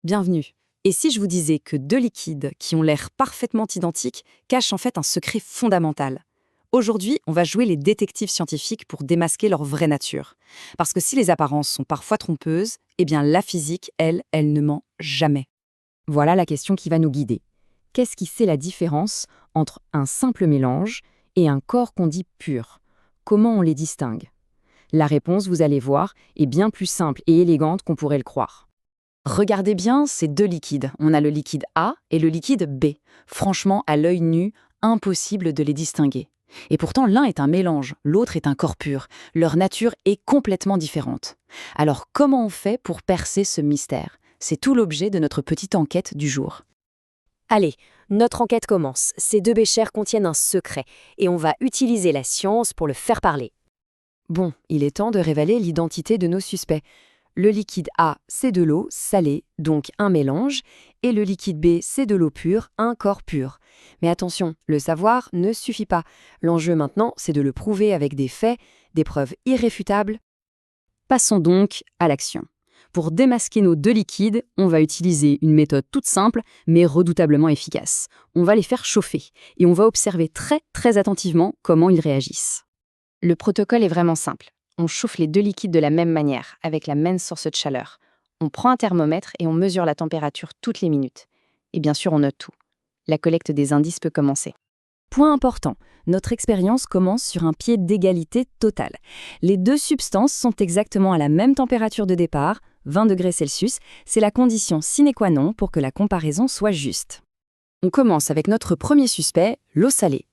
Bienvenue. Et si je vous disais que deux liquides qui ont l'air parfaitement identiques cachent en fait un secret fondamental? Aujourd'hui, on va jouer les détectives scientifiques pour démasquer leur vraie nature. Parce que si les apparences sont parfois trompeuses, eh bien la physique, elle ne ment jamais. Voilà la question qui va nous guider. Qu'est-ce qui fait la différence entre un simple mélange et un corps qu'on dit pur? Comment on les distingue? La réponse, vous allez voir, est bien plus simple et élégante qu'on pourrait le croire. Regardez bien ces deux liquides. On a le liquide A et le liquide B. Franchement, à l'œil nu, impossible de les distinguer. Et pourtant, l'un est un mélange, l'autre est un corps pur. Leur nature est complètement différente. Alors, comment on fait pour percer ce mystère? C'est tout l'objet de notre petite enquête du jour. Allez, notre enquête commence. Ces deux béchers contiennent un secret et on va utiliser la science pour le faire parler. Bon, il est temps de révéler l'identité de nos suspects. Le liquide A, c'est de l'eau salée, donc un mélange, et le liquide B, c'est de l'eau pure, un corps pur. Mais attention, le savoir ne suffit pas. L'enjeu maintenant, c'est de le prouver avec des faits, des preuves irréfutables. Passons donc à l'action. Pour démasquer nos deux liquides, on va utiliser une méthode toute simple, mais redoutablement efficace. On va les faire chauffer, et on va observer très attentivement comment ils réagissent. Le protocole est vraiment simple. On chauffe les deux liquides de la même manière, avec la même source de chaleur. On prend un thermomètre et on mesure la température toutes les minutes. Et bien sûr, on note tout. La collecte des indices peut commencer. Point important, notre expérience commence sur un pied d'égalité totale. Les deux substances sont exactement à la même température de départ, 20 degrés Celsius. C'est la condition sine qua non pour que la comparaison soit juste. On commence avec notre premier suspect, l'eau salée.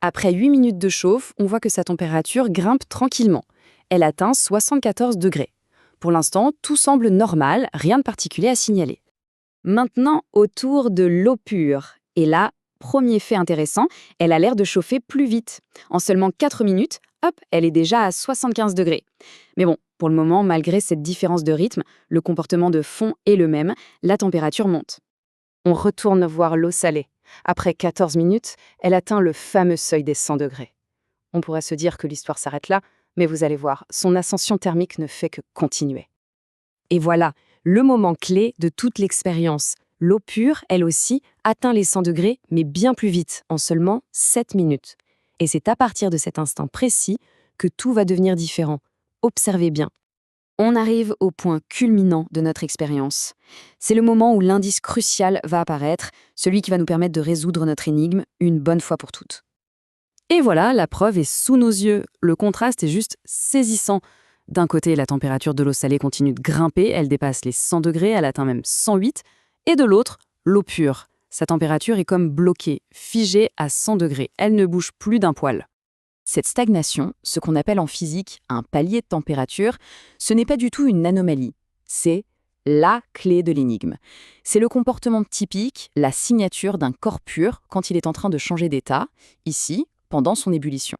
Après 8 minutes de chauffe, on voit que sa température grimpe tranquillement. Elle atteint 74 degrés. Pour l'instant, tout semble normal, rien de particulier à signaler. Maintenant, au tour de l'eau pure. Et là, premier fait intéressant, elle a l'air de chauffer plus vite. En seulement 4 minutes, hop, elle est déjà à 75 degrés. Mais bon, pour le moment, malgré cette différence de rythme, le comportement de fond est le même, la température monte. On retourne voir l'eau salée. Après 14 minutes, elle atteint le fameux seuil des 100 degrés. On pourrait se dire que l'histoire s'arrête là, mais vous allez voir, son ascension thermique ne fait que continuer. Et voilà, le moment clé de toute l'expérience. L'eau pure, elle aussi, atteint les 100 degrés, mais bien plus vite, en seulement 7 minutes. Et c'est à partir de cet instant précis que tout va devenir différent. Observez bien. On arrive au point culminant de notre expérience. C'est le moment où l'indice crucial va apparaître, celui qui va nous permettre de résoudre notre énigme une bonne fois pour toutes. Et voilà, la preuve est sous nos yeux. Le contraste est juste saisissant. D'un côté, la température de l'eau salée continue de grimper, elle dépasse les 100 degrés, elle atteint même 108. Et de l'autre, l'eau pure. Sa température est comme bloquée, figée à 100 degrés. Elle ne bouge plus d'un poil. Cette stagnation, ce qu'on appelle en physique un palier de température, ce n'est pas du tout une anomalie. C'est la clé de l'énigme. C'est le comportement typique, la signature d'un corps pur quand il est en train de changer d'état, ici, pendant son ébullition.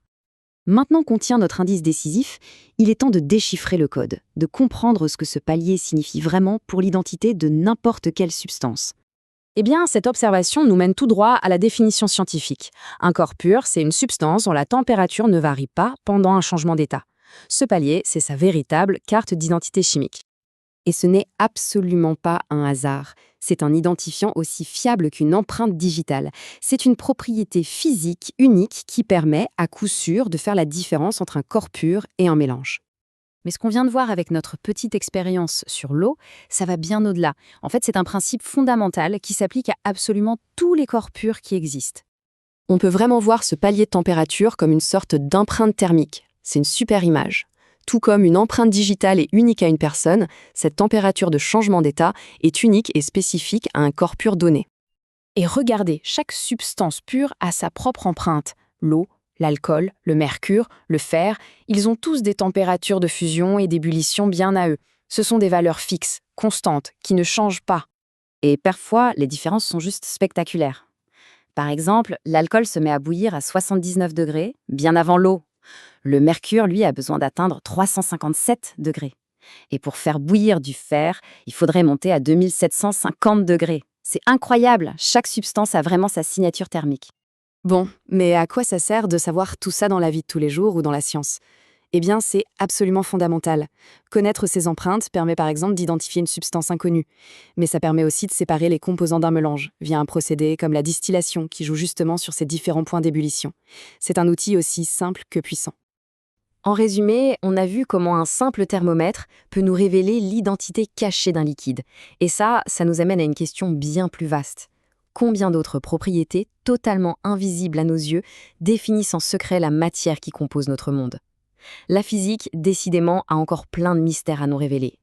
Maintenant qu'on tient notre indice décisif, il est temps de déchiffrer le code, de comprendre ce que ce palier signifie vraiment pour l'identité de n'importe quelle substance. Eh bien, cette observation nous mène tout droit à la définition scientifique. Un corps pur, c'est une substance dont la température ne varie pas pendant un changement d'état. Ce palier, c'est sa véritable carte d'identité chimique. Et ce n'est absolument pas un hasard. C'est un identifiant aussi fiable qu'une empreinte digitale. C'est une propriété physique unique qui permet, à coup sûr, de faire la différence entre un corps pur et un mélange. Mais ce qu'on vient de voir avec notre petite expérience sur l'eau, ça va bien au-delà. En fait, c'est un principe fondamental qui s'applique à absolument tous les corps purs qui existent. On peut vraiment voir ce palier de température comme une sorte d'empreinte thermique. C'est une super image. Tout comme une empreinte digitale est unique à une personne, cette température de changement d'état est unique et spécifique à un corps pur donné. Et regardez, chaque substance pure a sa propre empreinte. L'eau, l'alcool, le mercure, le fer, ils ont tous des températures de fusion et d'ébullition bien à eux. Ce sont des valeurs fixes, constantes, qui ne changent pas. Et parfois, les différences sont juste spectaculaires. Par exemple, l'alcool se met à bouillir à 79 degrés, bien avant l'eau. Le mercure, lui, a besoin d'atteindre 357 degrés. Et pour faire bouillir du fer, il faudrait monter à 2750 degrés. C'est incroyable, chaque substance a vraiment sa signature thermique. Bon, mais à quoi ça sert de savoir tout ça dans la vie de tous les jours ou dans la science? Eh bien, c'est absolument fondamental. Connaître ces empreintes permet par exemple d'identifier une substance inconnue. Mais ça permet aussi de séparer les composants d'un mélange, via un procédé comme la distillation qui joue justement sur ces différents points d'ébullition. C'est un outil aussi simple que puissant. En résumé, on a vu comment un simple thermomètre peut nous révéler l'identité cachée d'un liquide. Et ça nous amène à une question bien plus vaste. Combien d'autres propriétés, totalement invisibles à nos yeux, définissent en secret la matière qui compose notre monde? La physique, décidément, a encore plein de mystères à nous révéler.